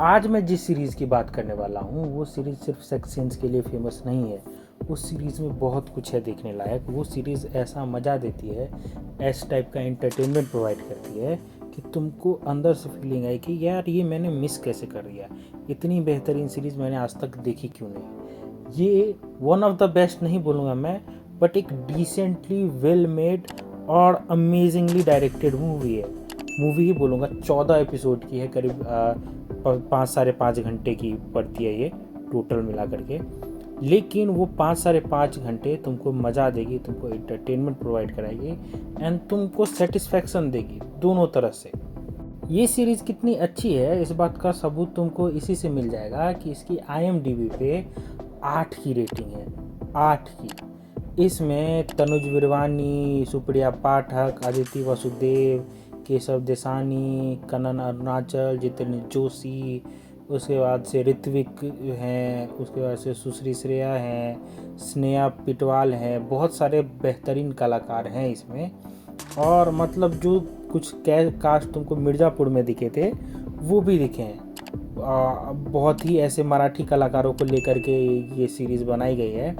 आज मैं जिस सीरीज़ की बात करने वाला हूँ वो सीरीज़ सिर्फ सेक्स सीन्स के लिए फेमस नहीं है। उस सीरीज़ में बहुत कुछ है देखने लायक। वो सीरीज़ ऐसा मज़ा देती है, ऐस टाइप का एंटरटेनमेंट प्रोवाइड करती है कि तुमको अंदर से फीलिंग आए कि यार ये मैंने मिस कैसे कर दिया, इतनी बेहतरीन सीरीज़ मैंने आज तक देखी क्यों नहीं। ये वन ऑफ द बेस्ट नहीं बोलूँगा मैं, बट एक डिसेंटली वेल मेड और अमेजिंगली डायरेक्टेड मूवी है। मूवी ही बोलूँगा, 14 एपिसोड की है, करीब 5-5.5 घंटे की पड़ती है ये टोटल मिला करके। लेकिन वो 5-5.5 घंटे तुमको मज़ा देगी, तुमको एंटरटेनमेंट प्रोवाइड कराएगी एंड तुमको सेटिस्फैक्शन देगी दोनों तरह से। ये सीरीज़ कितनी अच्छी है इस बात का सबूत तुमको इसी से मिल जाएगा कि इसकी IMDb पे 8 की रेटिंग है, 8 की। इसमें तनुज विरवानी, सुप्रिया पाठक, अदिति वसुदेव, केशव देसानी, कनन अरुणाचल, जितेंद्र जोशी, उसके बाद से ऋत्विक हैं, उसके बाद से सुश्री श्रेया हैं, स्नेहा पिटवाल हैं। बहुत सारे बेहतरीन कलाकार हैं इसमें। और मतलब जो कुछ कास्ट तुमको मिर्ज़ापुर में दिखे थे वो भी दिखे हैं। बहुत ही ऐसे मराठी कलाकारों को लेकर के ये सीरीज़ बनाई गई है।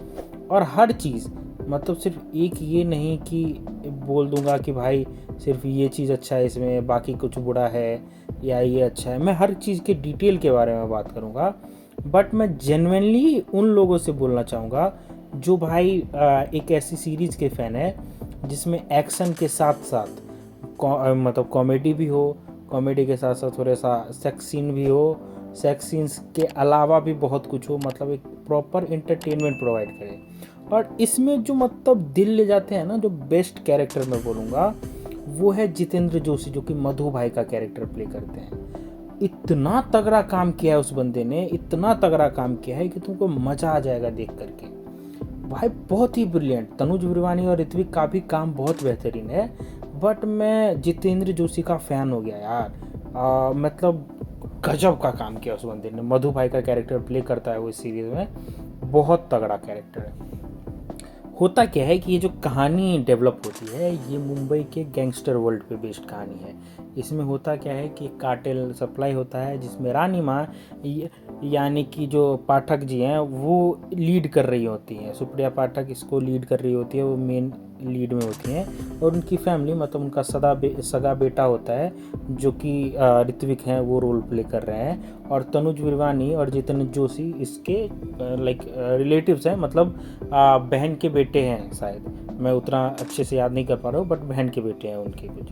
और हर चीज़ मतलब सिर्फ एक ये नहीं कि बोल दूंगा कि भाई सिर्फ ये चीज़ अच्छा है इसमें, बाकी कुछ बुरा है या ये अच्छा है। मैं हर चीज़ के डिटेल के बारे में बात करूँगा, बट मैं जेन्युइनली उन लोगों से बोलना चाहूँगा जो भाई एक ऐसी सीरीज़ के फ़ैन है जिसमें एक्शन के साथ साथ मतलब कॉमेडी भी हो, कॉमेडी के साथ साथ थोड़ा सा सेक्स सीन भी हो, सेक्स सीन्स के अलावा भी बहुत कुछ हो, मतलब एक प्रॉपर एंटरटेनमेंट प्रोवाइड करे। और इसमें जो मतलब दिल ले जाते हैं ना, जो बेस्ट कैरेक्टर मैं बोलूँगा वो है जितेंद्र जोशी, जो कि मधु भाई का कैरेक्टर प्ले करते हैं। इतना तगड़ा काम किया है उस बंदे ने, इतना तगड़ा काम किया है कि तुमको मज़ा आ जाएगा देख करके। भाई बहुत ही ब्रिलियंट। तनुज विरवानी और ऋत्विक का भी काम बहुत बेहतरीन है, बट मैं जितेंद्र जोशी का फ़ैन हो गया यार। मतलब गजब का काम किया उस बंदे ने। मधु भाई का कैरेक्टर प्ले करता है वो इस सीरीज़ में, बहुत तगड़ा कैरेक्टर है। होता क्या है कि ये जो कहानी डेवलप होती है ये मुंबई के गैंगस्टर वर्ल्ड पे बेस्ड कहानी है। इसमें होता क्या है कि कार्टेल सप्लाई होता है जिसमें रानी माँ यानी कि जो पाठक जी हैं वो लीड कर रही होती हैं। सुप्रिया पाठक इसको लीड कर रही होती है, वो मेन लीड में होती हैं। और उनकी फैमिली मतलब उनका सगा बेटा होता है जो कि ऋत्विक हैं, वो रोल प्ले कर रहे हैं। और तनुज विरवानी और जितेंद्र जोशी इसके लाइक रिलेटिव्स हैं, मतलब बहन के बेटे हैं शायद, मैं उतना अच्छे से याद नहीं कर पा रहा हूँ, बट बहन के बेटे हैं उनके कुछ।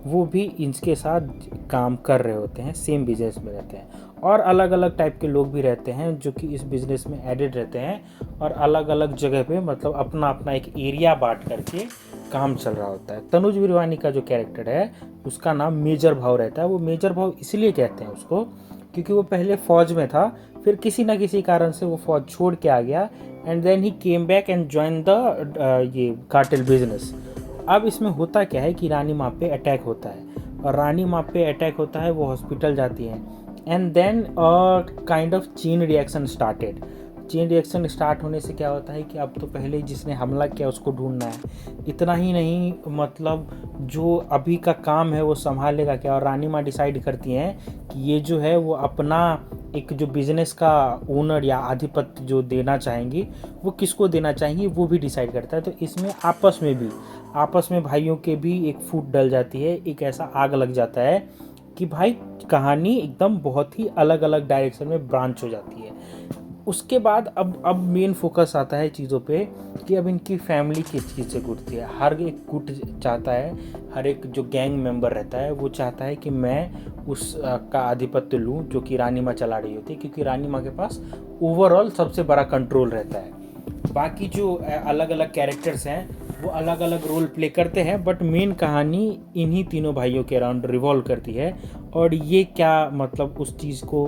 वो भी इनके साथ काम कर रहे होते हैं, सेम बिजनेस में रहते हैं। और अलग अलग टाइप के लोग भी रहते हैं जो कि इस बिज़नेस में एडेड रहते हैं और अलग अलग जगह पे मतलब अपना अपना एक एरिया बांट करके काम चल रहा होता है। तनुज विरवानी का जो कैरेक्टर है उसका नाम मेजर भाव रहता है। वो मेजर भाव इसलिए कहते हैं उसको क्योंकि वो पहले फ़ौज में था, फिर किसी ना किसी कारण से वो फ़ौज छोड़ के आ गया and then he came back and join the ये कार्टेल बिजनेस। अब इसमें होता क्या है कि रानी माँ पे अटैक होता है, और रानी माँ पे अटैक होता है, वो हॉस्पिटल जाती हैं and then kind of chain reaction started. Chain reaction start होने से क्या होता है कि अब तो पहले जिसने हमला किया उसको ढूंढना है। इतना ही नहीं, मतलब जो अभी का काम है वो संभालेगा क्या। और रानी माँ डिसाइड करती हैं कि ये जो है वो अपना एक जो बिजनेस का ओनर या आधिपत्य जो देना चाहेंगी वो किसको देना चाहेंगी वो भी डिसाइड करता है। तो इसमें आपस में भाइयों के भी एक फूट डल जाती है, एक ऐसा आग लग जाता है कि भाई कहानी एकदम बहुत ही अलग अलग डायरेक्शन में ब्रांच हो जाती है। उसके बाद अब मेन फोकस आता है चीज़ों पे कि अब इनकी फैमिली किस चीज़ से गुटती है। हर एक गुट चाहता है, हर एक जो गैंग मेंबर रहता है वो चाहता है कि मैं उस का आधिपत्य लूँ जो कि रानी माँ चला रही होती है, क्योंकि रानी माँ के पास ओवरऑल सबसे बड़ा कंट्रोल रहता है। बाकी जो अलग अलग कैरेक्टर्स हैं वो अलग अलग रोल प्ले करते हैं, बट मेन कहानी इन्हीं तीनों भाइयों के अराउंड रिवॉल्व करती है। और ये क्या मतलब उस चीज़ को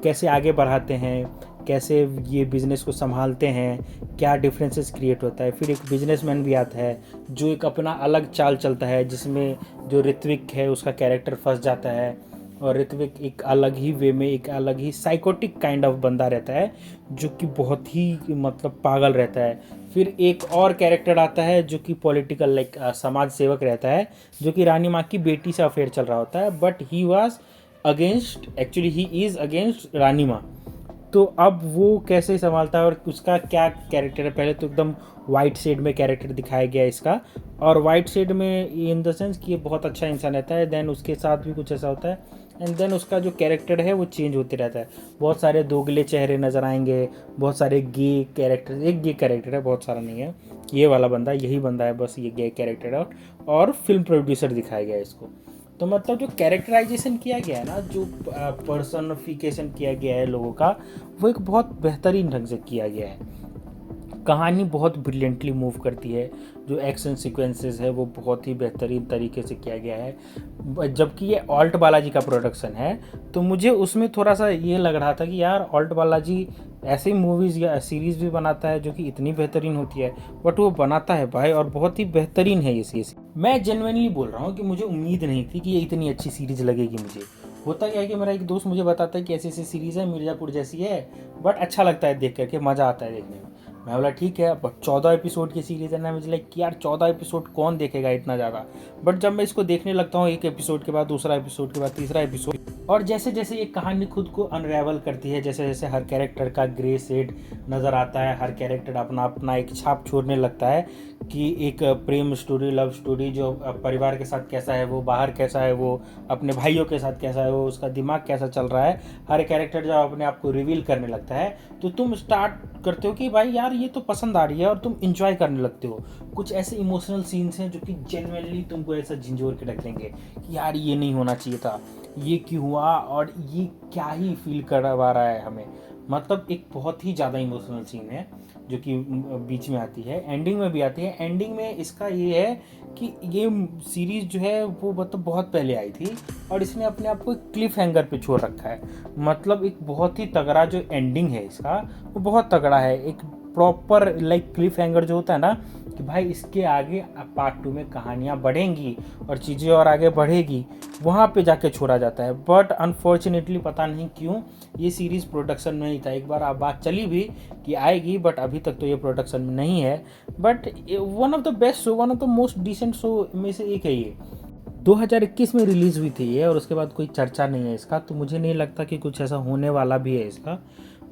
कैसे आगे बढ़ाते हैं, कैसे ये बिज़नेस को संभालते हैं, क्या डिफरेंसेस क्रिएट होता है। फिर एक बिजनेसमैन भी आता है जो एक अपना अलग चाल चलता है, जिसमें जो ऋत्विक है उसका कैरेक्टर फंस जाता है। और ऋत्विक एक अलग ही वे में, एक अलग ही साइकोटिक काइंड ऑफ बंदा रहता है जो कि बहुत ही मतलब पागल रहता है। फिर एक और कैरेक्टर आता है जो कि पॉलिटिकल लाइक समाज सेवक रहता है, जो कि रानी माँ की बेटी से अफेयर चल रहा होता है, but he was against, actually he is against रानी माँ। तो अब वो कैसे संभालता है और उसका क्या कैरेक्टर है। पहले तो एकदम वाइट शेड में कैरेक्टर दिखाया गया है इसका, और वाइट शेड में इन द सेंस कि ये बहुत अच्छा इंसान रहता है, देन उसके साथ भी कुछ ऐसा होता है, एंड देन उसका जो कैरेक्टर है वो चेंज होते रहता है। बहुत सारे दोगले चेहरे नज़र आएंगे, बहुत सारे गे कैरेक्टर, एक गे कैरेक्टर है, बहुत सारा नहीं है, ये वाला बंदा, यही बंदा है बस, ये गे कैरेक्टर है, और फिल्म प्रोड्यूसर दिखाया गया है इसको। तो मतलब जो कैरेक्टराइजेशन किया गया है ना, जो पर्सनिफिकेशन किया गया है लोगों का, वो एक बहुत बेहतरीन ढंग से किया गया है। कहानी बहुत ब्रिलियंटली मूव करती है, जो एक्शन सीक्वेंसेस है वो बहुत ही बेहतरीन तरीके से किया गया है। जबकि ये ऑल्ट बालाजी का प्रोडक्शन है, तो मुझे उसमें थोड़ा सा ये लग रहा था कि यार ऑल्ट बालाजी ऐसी मूवीज़ या सीरीज़ भी बनाता है जो कि इतनी बेहतरीन होती है, बट वो बनाता है भाई, और बहुत ही बेहतरीन है ये सीरीज़। मैं जेन्युइनली बोल रहा हूँ कि मुझे उम्मीद नहीं थी कि ये इतनी अच्छी सीरीज़ लगेगी मुझे। होता क्या है कि मेरा एक दोस्त मुझे बताता है कि ऐसी ऐसी सीरीज़ है, मिर्ज़ापुर जैसी है, बट अच्छा लगता है देख करके, मज़ा आता है देखने में। मैं बोला ठीक है, बट 14 एपिसोड की सीरीज़ है ना, मुझे लाइक कि यार 14 एपिसोड कौन देखेगा इतना ज़्यादा। बट जब मैं इसको देखने लगता हूँ, एक एपिसोड के बाद दूसरा एपिसोड के बाद तीसरा एपिसोड, और जैसे जैसे ये कहानी खुद को अनरेवल करती है, जैसे जैसे हर कैरेक्टर का ग्रे शेड नज़र आता है, हर कैरेक्टर अपना अपना एक छाप छोड़ने लगता है कि एक प्रेम स्टोरी, लव स्टोरी, जो परिवार के साथ कैसा है वो, बाहर कैसा है वो, अपने भाइयों के साथ कैसा है वो, उसका दिमाग कैसा चल रहा है, हर कैरेक्टर जब अपने आप को रिवील करने लगता है, तो तुम स्टार्ट करते हो कि भाई यार ये तो पसंद आ रही है, और तुम इंजॉय करने लगते हो। कुछ ऐसे इमोशनल सीन्स हैं जो कि जेन्युइनली तुमको ऐसा झिंझोर के रख लेंगे कि यार ये नहीं होना चाहिए था, ये क्यों हुआ, और ये क्या ही फील करवा रहा है हमें। मतलब एक बहुत ही ज़्यादा इमोशनल सीन है जो कि बीच में आती है, एंडिंग में भी आती है। एंडिंग में इसका ये है कि ये सीरीज़ जो है वो मतलब बहुत पहले आई थी, और इसने अपने आप को एक क्लिफ हैंगर पे छोड़ रखा है। मतलब एक बहुत ही तगड़ा जो एंडिंग है इसका, वो बहुत तगड़ा है, एक प्रॉपर लाइक क्लिफ हैंगर जो होता है ना, कि भाई इसके आगे पार्ट 2 में कहानियाँ बढ़ेंगी और चीज़ें और आगे बढ़ेगी, वहाँ पे जाके छोड़ा जाता है। बट अनफॉर्चुनेटली पता नहीं क्यों ये सीरीज़ प्रोडक्शन में नहीं था। एक बार बात चली भी कि आएगी, बट अभी तक तो ये प्रोडक्शन में नहीं है। But one of the best show, one of the most decent show में से एक है ये। 2021 में रिलीज़ हुई थी ये, और उसके बाद कोई चर्चा नहीं है इसका, तो मुझे नहीं लगता कि कुछ ऐसा होने वाला भी है इसका।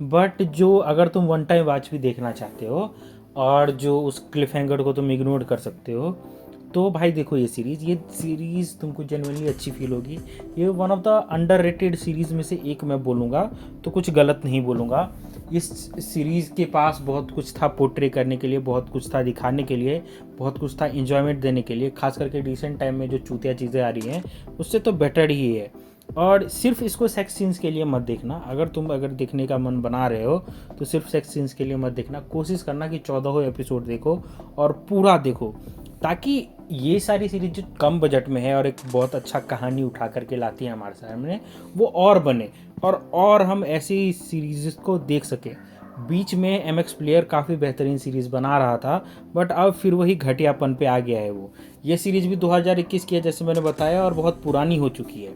बट जो अगर तुम वन टाइम वॉच भी देखना चाहते हो, और जो उस क्लिफ हैंगर को तुम इग्नोर कर सकते हो, तो भाई देखो ये सीरीज़ तुमको जेन्युइनली अच्छी फील होगी। ये one of the underrated series में से एक मैं बोलूँगा, तो कुछ गलत नहीं बोलूँगा। इस सीरीज़ के पास बहुत कुछ था पोर्ट्रे करने के लिए, बहुत कुछ था दिखाने के लिए, बहुत कुछ था इन्जॉयमेंट देने के लिए, खास करके रिसेंट टाइम में जो चूतिया चीज़ें आ रही हैं उससे तो बेटर ही है। और सिर्फ इसको सेक्स सीन्स के लिए मत देखना। अगर देखने का मन बना रहे हो तो सिर्फ सेक्स सीन्स के लिए मत देखना। कोशिश करना कि 14 एपिसोड देखो और पूरा देखो, ताकि ये सारी सीरीज जो कम बजट में है और एक बहुत अच्छा कहानी उठा करके लाती है हमारे सामने, वो और बने, और हम ऐसी सीरीज को देख सकें। बीच में एमएक्स प्लेयर काफ़ी बेहतरीन सीरीज़ बना रहा था, बट अब फिर वही घटियापन पे आ गया है वो। ये सीरीज़ भी 2021 की है जैसे मैंने बताया, और बहुत पुरानी हो चुकी है।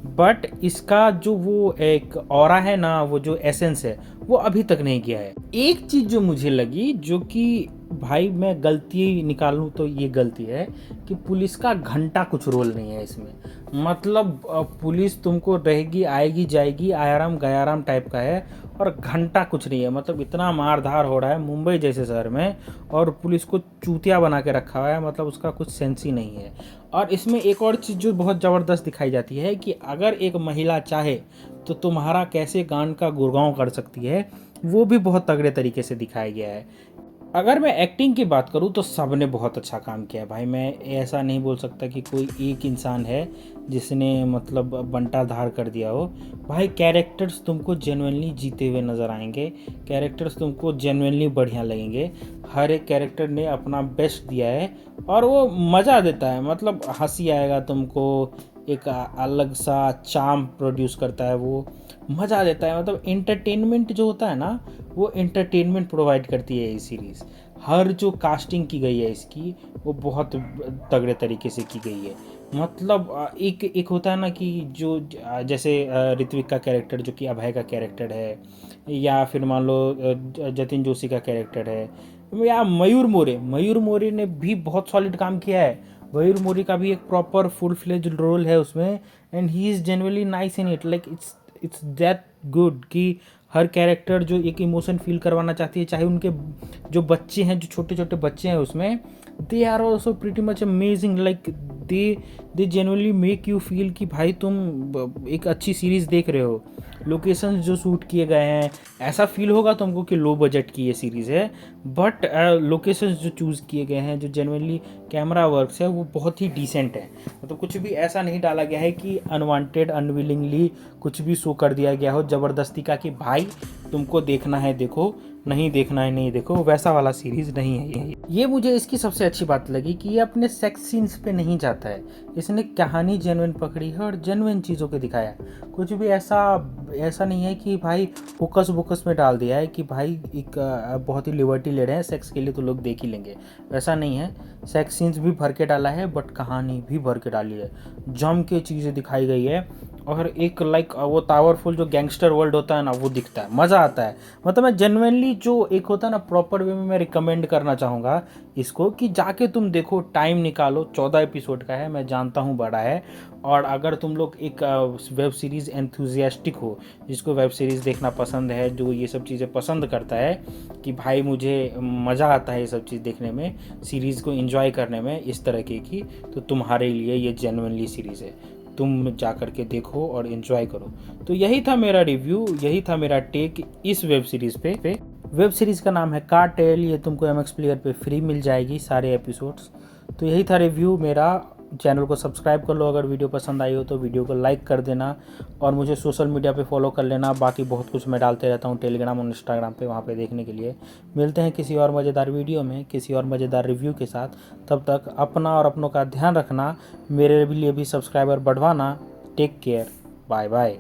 बट इसका जो वो एक ऑरा है ना, वो जो एसेंस है, वो अभी तक नहीं गया है। एक चीज़ जो मुझे लगी, जो कि भाई मैं गलती निकालूं तो ये गलती है कि पुलिस का घंटा कुछ रोल नहीं है इसमें। मतलब पुलिस तुमको रहेगी, आएगी जाएगी, आयाराम गयाराम टाइप का है, और घंटा कुछ नहीं है। मतलब इतना मारधार हो रहा है मुंबई जैसे शहर में, और पुलिस को चूतिया बना के रखा हुआ है, मतलब उसका कुछ सेंस ही नहीं है। और इसमें एक और चीज़ जो बहुत ज़बरदस्त दिखाई जाती है कि अगर एक महिला चाहे तो तुम्हारा कैसे गान का गुड़गांव कर सकती है, वो भी बहुत तगड़े तरीके से दिखाया गया है। अगर मैं एक्टिंग की बात करूँ तो सब ने बहुत अच्छा काम किया है भाई। मैं ऐसा नहीं बोल सकता कि कोई एक इंसान है जिसने मतलब बंटा धार कर दिया हो। भाई कैरेक्टर्स तुमको जेन्युइनली जीते हुए नज़र आएंगे, कैरेक्टर्स तुमको जेन्युइनली बढ़िया लगेंगे। हर एक कैरेक्टर ने अपना बेस्ट दिया है, और वो मज़ा देता है। मतलब हंसी आएगा तुमको, एक अलग सा चार्म प्रोड्यूस करता है, वो मज़ा देता है। मतलब एंटरटेनमेंट जो होता है ना, वो एंटरटेनमेंट प्रोवाइड करती है ये सीरीज़। हर जो कास्टिंग की गई है इसकी, वो बहुत तगड़े तरीके से की गई है। मतलब एक होता है ना कि जो जैसे ऋत्विक का कैरेक्टर जो कि अभय का कैरेक्टर है, या फिर मान लो जतिन जोशी का कैरेक्टर है, या मयूर मोरे ने भी बहुत सॉलिड काम किया है। वहीर मोरी का भी एक प्रॉपर फुल फ्लेज रोल है उसमें, and he is genuinely nice in it, like it's that good कि हर कैरेक्टर जो एक इमोशन फील करवाना चाहती है, चाहे उनके जो बच्चे हैं, जो छोटे छोटे बच्चे हैं उसमें, they are also pretty much amazing, like they genuinely make you feel कि भाई तुम एक अच्छी सीरीज़ देख रहे हो। लोकेशंस जो शूट किए गए हैं, ऐसा फील होगा तुमको कि लो बजट की ये सीरीज़ है, बट लोकेशंस जो चूज़ किए गए हैं, जो जेन्युइनली कैमरा वर्क्स है, वो बहुत ही डिसेंट है। मतलब कुछ भी ऐसा नहीं डाला गया है कि अनवांटेड अनविलिंगली कुछ भी शो कर दिया गया हो ज़बरदस्ती का कि भाई तुमको देखना है देखो, नहीं देखना है नहीं देखो, वैसा वाला सीरीज़ नहीं है ये मुझे इसकी सबसे अच्छी बात लगी कि ये अपने सेक्स सीन्स पे नहीं जाता है। इसने कहानी जेन्युइन पकड़ी है और जेन्युइन चीज़ों को दिखाया। कुछ भी ऐसा नहीं है कि भाई फोकस वोकस में डाल दिया है कि भाई एक बहुत ही लिबर्टी ले रहे हैं सेक्स के लिए तो लोग देख ही लेंगे, वैसा नहीं है। सेक्स सीन्स भी भर के डाला है, बट कहानी भी भर के डाली है, जम के चीज़ें दिखाई गई है, और एक लाइक वो पावरफुल जो गैंगस्टर वर्ल्ड होता है ना, वो दिखता है, मज़ा आता है। मतलब मैं जेन्युइनली जो एक होता है ना प्रॉपर वे में, मैं रिकमेंड करना चाहूँगा इसको कि जाके तुम देखो, टाइम निकालो। 14 एपिसोड का है, मैं जानता हूँ बड़ा है, और अगर तुम लोग एक वेब सीरीज़ एंथुजियास्टिक हो, जिसको वेब सीरीज़ देखना पसंद है, जो ये सब चीज़ें पसंद करता है कि भाई मुझे मज़ा आता है ये सब चीज़ देखने में, सीरीज़ को एंजॉय करने में इस तरह की, तो तुम्हारे लिए ये जेन्युइनली सीरीज़ है। तुम जा कर के देखो और एंजॉय करो। तो यही था मेरा रिव्यू, यही था मेरा टेक इस वेब सीरीज़ पे। वेब सीरीज़ का नाम है कार्टेल, ये तुमको एमएक्स प्लेयर पे फ्री मिल जाएगी सारे एपिसोड्स। तो यही था रिव्यू मेरा। चैनल को सब्सक्राइब कर लो अगर वीडियो पसंद आई हो तो, वीडियो को लाइक कर देना, और मुझे सोशल मीडिया पे फॉलो कर लेना। बाकी बहुत कुछ मैं डालते रहता हूँ टेलीग्राम और इंस्टाग्राम पे, वहाँ पे देखने के लिए। मिलते हैं किसी और मज़ेदार वीडियो में, किसी और मज़ेदार रिव्यू के साथ। तब तक अपना और अपनों का ध्यान रखना, मेरे लिए भी सब्सक्राइबर बढ़वाना। Take care, bye bye.